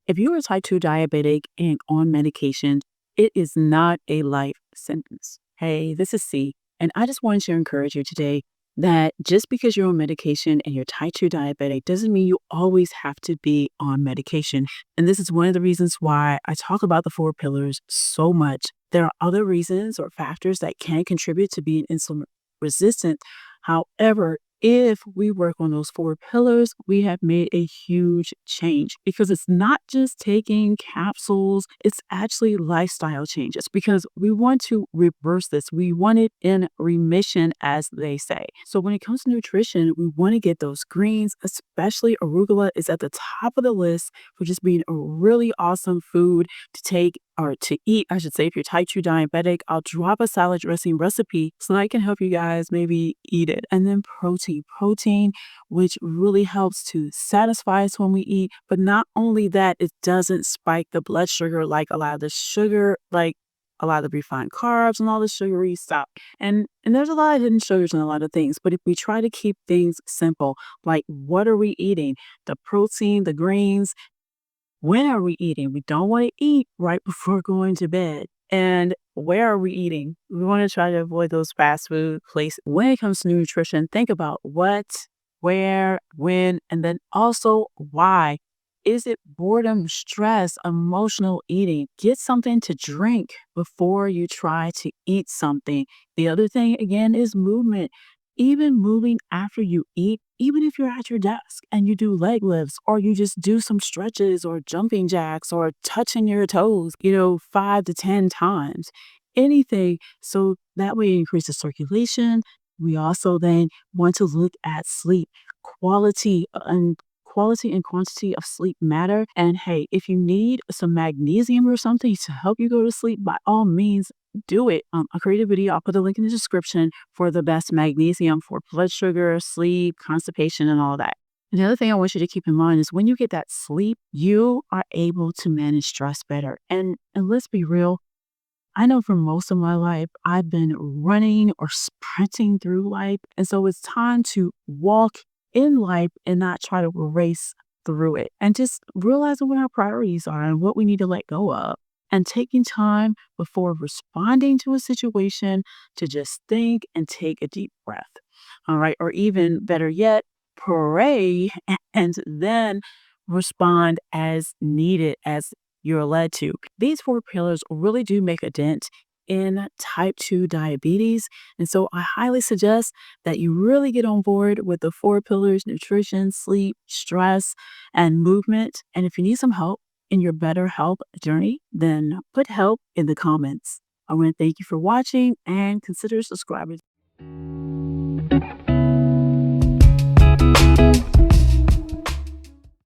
If you are type 2 diabetic and on medication, it is not a life sentence. Hey, this is C, and I just wanted to encourage you today that just because you're on medication and you're type 2 diabetic doesn't mean you always have to be on medication. And this is one of the reasons why I talk about the four pillars so much. There are other reasons or factors that can contribute to being insulin resistant. However, if we work on those four pillars, we have made a huge change because it's not just taking capsules, it's actually lifestyle changes because we want to reverse this. We want it in remission, as they say. So, when it comes to nutrition, we want to get those greens, especially arugula is at the top of the list for just being a really awesome food to take or to eat, I should say. If you're type 2 diabetic, I'll drop a salad dressing recipe so I can help you guys maybe eat it. And then protein, which really helps to satisfy us when we eat. But not only that, it doesn't spike the blood sugar like a lot of the sugar, like a lot of the refined carbs and all the sugary stuff. And there's a lot of hidden sugars in a lot of things. But if we try to keep things simple, like what are we eating? The protein, the greens, when are we eating? We don't want to eat right before going to bed. And where are we eating? We want to try to avoid those fast food places. When it comes to nutrition, think about what, where, when, and then also why. Is it boredom, stress, emotional eating? Get something to drink before you try to eat something. The other thing, again, is movement. Even moving after you eat, even if you're at your desk and you do leg lifts or you just do some stretches or jumping jacks or touching your toes, 5 to 10 times, anything. So that way it increases circulation. We also then want to look at sleep. Quality and quantity of sleep matter. And hey, if you need some magnesium or something to help you go to sleep, by all means, do it. I'll create a video. I'll put a link in the description for the best magnesium for blood sugar, sleep, constipation, and all that. And the other thing I want you to keep in mind is when you get that sleep, you are able to manage stress better. And let's be real. I know for most of my life, I've been running or sprinting through life. And so it's time to walk in life and not try to race through it. And just realizing what our priorities are and what we need to let go of. And taking time before responding to a situation to just think and take a deep breath. All right. Or even better yet, pray and then respond as needed, as you're led to. These four pillars really do make a dent in type 2 diabetes. And so I highly suggest that you really get on board with the four pillars: nutrition, sleep, stress, and movement. And if you need some help in your better health journey, then put help in the comments. I want to thank you for watching and consider subscribing.